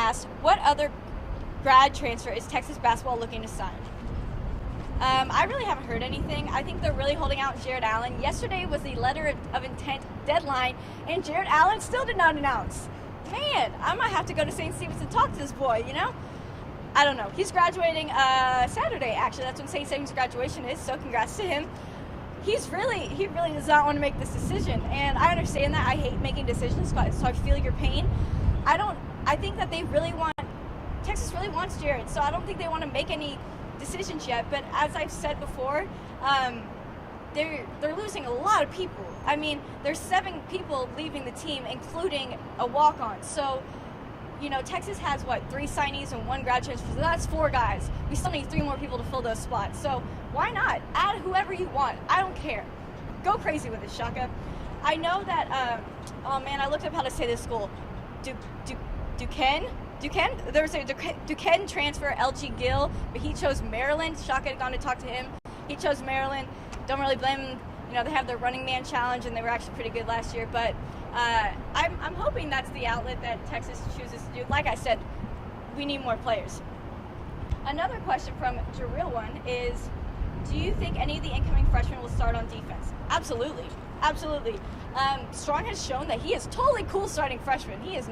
asked, what other grad transfer is Texas basketball looking to sign? I really haven't heard anything. I think they're really holding out Jared Allen. Yesterday was the letter of intent deadline, and Jared Allen still did not announce. Man, I might have to go to St. Stephen's and talk to this boy, you know? I don't know. He's graduating Saturday, actually. That's when St. Stephen's graduation is, so congrats to him. He really does not want to make this decision, and I understand that. I hate making decisions, so I feel your pain. I think that Texas really wants Jared, so I don't think they want to make any decisions yet. But as I've said before, they're losing a lot of people. I mean, there's 7 people leaving the team, including a walk-on. So, you know, Texas has, 3 signees and 1 grad transfer, so that's 4 guys. We still need 3 more people to fill those spots. So why not? Add whoever you want. I don't care. Go crazy with it, Shaka. I know that, I looked up how to say this school. Duquesne? There was a Duquesne transfer, LG Gill, but he chose Maryland. Shaka had gone to talk to him. He chose Maryland. Don't really blame him. You know, they have their running man challenge, and they were actually pretty good last year. But I'm hoping that's the outlet that Texas chooses to do. Like I said, we need more players. Another question from Jareel One is, do you think any of the incoming freshmen will start on defense? Absolutely. Strong has shown that he is totally cool starting freshmen. He has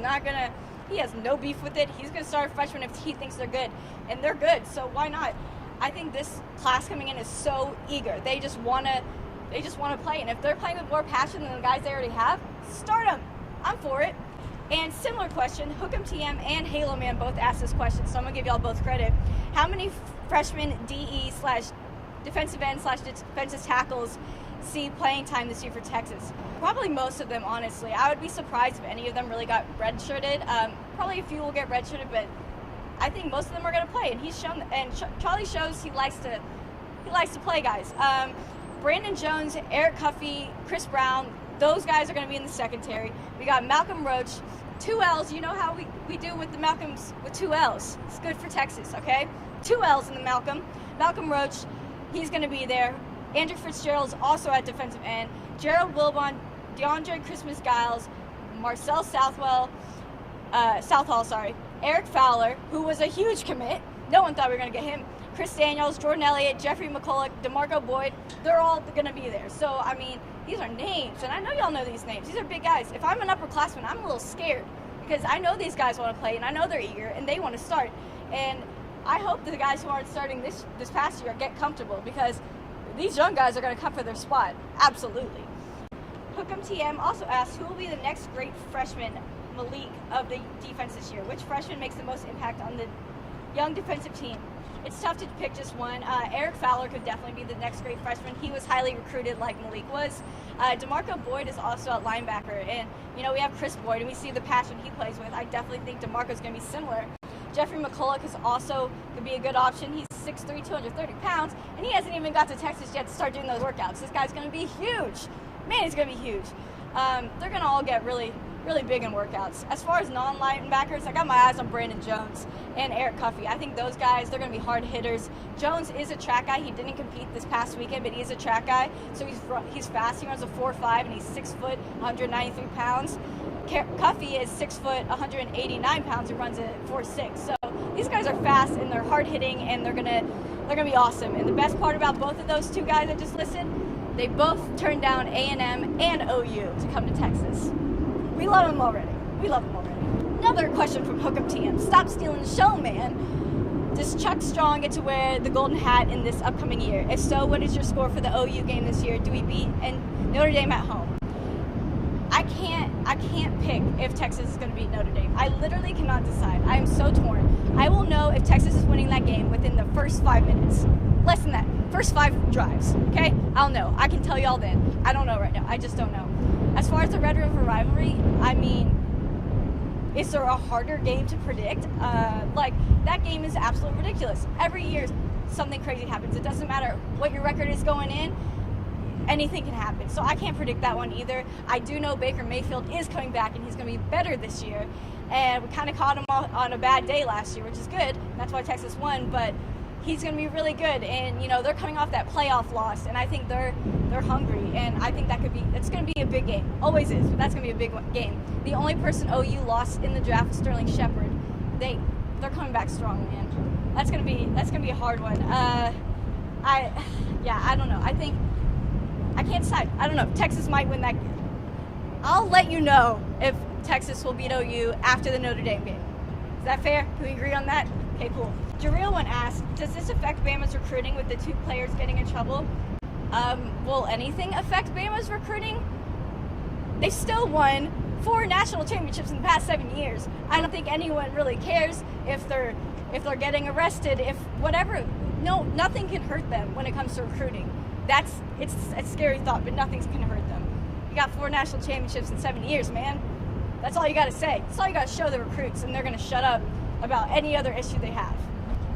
no beef with it. He's going to start freshmen if he thinks they're good, and they're good, so why not? I think this class coming in is so eager. They just want to play, and if they're playing with more passion than the guys they already have, start them. I'm for it. And similar question, Hook'em TM and Halo Man both asked this question, so I'm going to give y'all both credit. How many freshmen DE/defensive end/defensive tackles see playing time this year for Texas? Probably most of them, honestly. I would be surprised if any of them really got redshirted. Probably a few will get redshirted, but I think most of them are going to play. And he's shown, and Charlie shows he likes to play guys. Brandon Jones, Eric Cuffey, Chris Brown, those guys are going to be in the secondary. We got Malcolm Roach, 2 L's. You know how we do with the Malcolms with 2 L's. It's good for Texas, okay? 2 L's in the Malcolm. Malcolm Roach, he's going to be there. Andrew Fitzgerald's also at defensive end. Gerald Wilbon, DeAndre Christmas Giles, Marcel Southall, Eric Fowler, who was a huge commit. No one thought we were going to get him. Chris Daniels, Jordan Elliott, Jeffrey McCulloch, DeMarco Boyd, they're all going to be there. So, I mean, these are names, and I know y'all know these names. These are big guys. If I'm an upperclassman, I'm a little scared because I know these guys want to play, and I know they're eager, and they want to start. And I hope the guys who aren't starting this past year get comfortable because these young guys are going to come for their spot. Absolutely. Hook'em TM also asks, who will be the next great freshman Malik of the defense this year? Which freshman makes the most impact on the young defensive team? It's tough to pick just one. Eric Fowler could definitely be the next great freshman. He was highly recruited like Malik was. DeMarco Boyd is also a linebacker. And, you know, we have Chris Boyd, and we see the passion he plays with. I definitely think DeMarco's going to be similar. Jeffrey McCulloch is also going to be a good option. He's 6'3", 230 pounds, and he hasn't even got to Texas yet to start doing those workouts. This guy's going to be huge. Man, he's going to be huge. They're going to all get really big in workouts. As far as non-linebackers, I got my eyes on Brandon Jones and Eric Cuffey. I think those guys, they're going to be hard hitters. Jones is a track guy. He didn't compete this past weekend, but he is a track guy, so he's fast. He runs a 4.5, and he's 6 foot, 193 pounds. Cuffey is 6 foot, 189 pounds, and runs a 4.6. So these guys are fast, and they're hard hitting, and they're gonna be awesome. And the best part about both of those 2 guys I just listed, they both turned down A&M and OU to come to Texas. We love them already. Another question from Hook'em TM. Stop stealing the show, man. Does Chuck Strong get to wear the golden hat in this upcoming year? If so, what is your score for the OU game this year? Do we beat Notre Dame at home? I can't pick if Texas is going to beat Notre Dame. I literally cannot decide. I am so torn. I will know if Texas is winning that game within the first 5 minutes. Less than that. First 5 drives. Okay? I'll know. I can tell y'all then. I don't know right now. I just don't know. As far as the Red River rivalry, I mean, is there a harder game to predict? That game is absolutely ridiculous. Every year, something crazy happens. It doesn't matter what your record is going in. Anything can happen. So I can't predict that one either. I do know Baker Mayfield is coming back, and he's going to be better this year. And we kind of caught him on a bad day last year, which is good. That's why Texas won. But he's going to be really good. And, you know, they're coming off that playoff loss, and I think they're hungry. And I think it's going to be a big game. Always is, but that's going to be a big game. The only person OU lost in the draft was Sterling Shepard. they're coming back strong, man. That's gonna be a hard one. I don't know. I can't decide. I don't know. Texas might win that. I'll let you know if Texas will beat OU after the Notre Dame game. Is that fair? Can we agree on that? Okay, cool. Jillian asked, does this affect Bama's recruiting with the 2 players getting in trouble? Will anything affect Bama's recruiting? They still won 4 national championships in the past 7 years. I don't think anyone really cares if they're getting arrested, if whatever. No, nothing can hurt them when it comes to recruiting. It's a scary thought, but nothing's gonna hurt them. You got 4 national championships in 7 years, man. That's all you gotta say. That's all you gotta show the recruits, and they're gonna shut up about any other issue they have.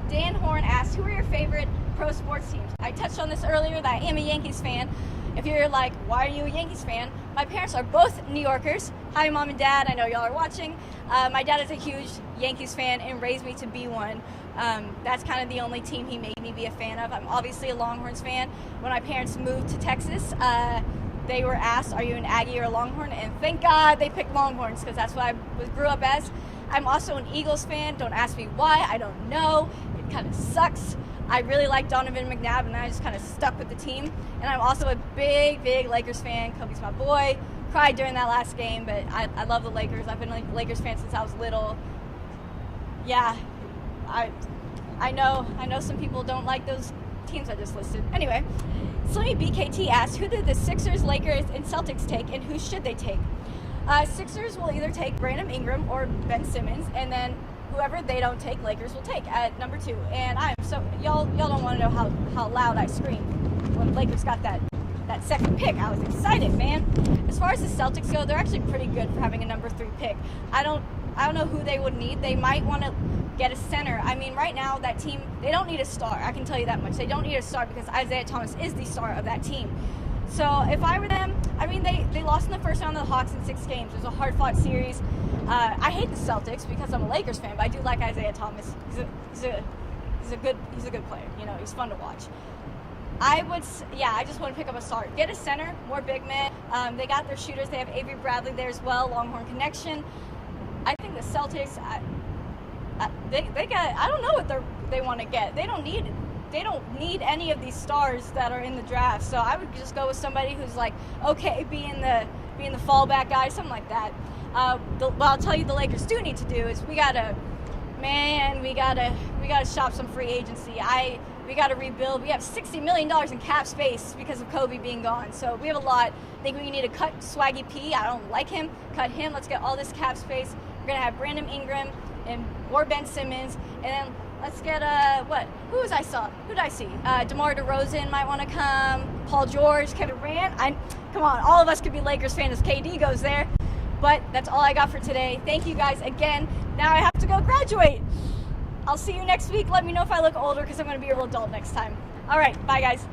Dan Horn asked, who are your favorite pro sports teams? I touched on this earlier, that I am a Yankees fan. If you're like, why are you a Yankees fan? My parents are both New Yorkers. Hi, Mom and Dad. I know y'all are watching. My dad is a huge Yankees fan and raised me to be one. That's kind of the only team he made me be a fan of. I'm obviously a Longhorns fan. When my parents moved to Texas, they were asked, are you an Aggie or a Longhorn? And thank God they picked Longhorns, because that's what I grew up as. I'm also an Eagles fan. Don't ask me why. I don't know. It kind of sucks. I really like Donovan McNabb, and I just kind of stuck with the team. And I'm also a big Lakers fan. Kobe's my boy. Cried during that last game, but I love the Lakers. I've been a Lakers fan since I was little. Yeah, I know some people don't like those teams I just listed. Anyway, Slimmy BKT asked, who did the Sixers, Lakers, and Celtics take, and who should they take? Sixers will either take Brandon Ingram or Ben Simmons, and then whoever they don't take, Lakers will take at number 2. And y'all don't want to know how loud I screamed when Lakers got that second pick. I was excited, man. As far as the Celtics go, they're actually pretty good for having a number 3 pick. I don't know who they would need. They might want to get a center. I mean, right now that team, they don't need a star. I can tell you that much. They don't need a star because Isaiah Thomas is the star of that team. So if I were them, I mean, they lost in the first round of the Hawks in 6 games. It was a hard-fought series. I hate the Celtics because I'm a Lakers fan, but I do like Isaiah Thomas. He's a good player. You know, he's fun to watch. I just want to pick up a star. Get a center, more big men. They got their shooters. They have Avery Bradley there as well, Longhorn connection. I think the Celtics, they got, I don't know what they want to get. They don't need any of these stars that are in the draft. So I would just go with somebody who's like, okay, being the fallback guy, something like that. What I'll tell you the Lakers do need to do is we gotta shop some free agency. We gotta rebuild. We have $60 million in cap space because of Kobe being gone. So we have a lot. I think we need to cut Swaggy P. I don't like him. Cut him. Let's get all this cap space. We're gonna have Brandon Ingram or Ben Simmons, and then let's get who did I see? DeMar DeRozan might want to come. Paul George, Kevin Durant. Come on, all of us could be Lakers fans if KD goes there. But that's all I got for today. Thank you guys again. Now I have to go graduate. I'll see you next week. Let me know if I look older because I'm going to be a real adult next time. All right, bye guys.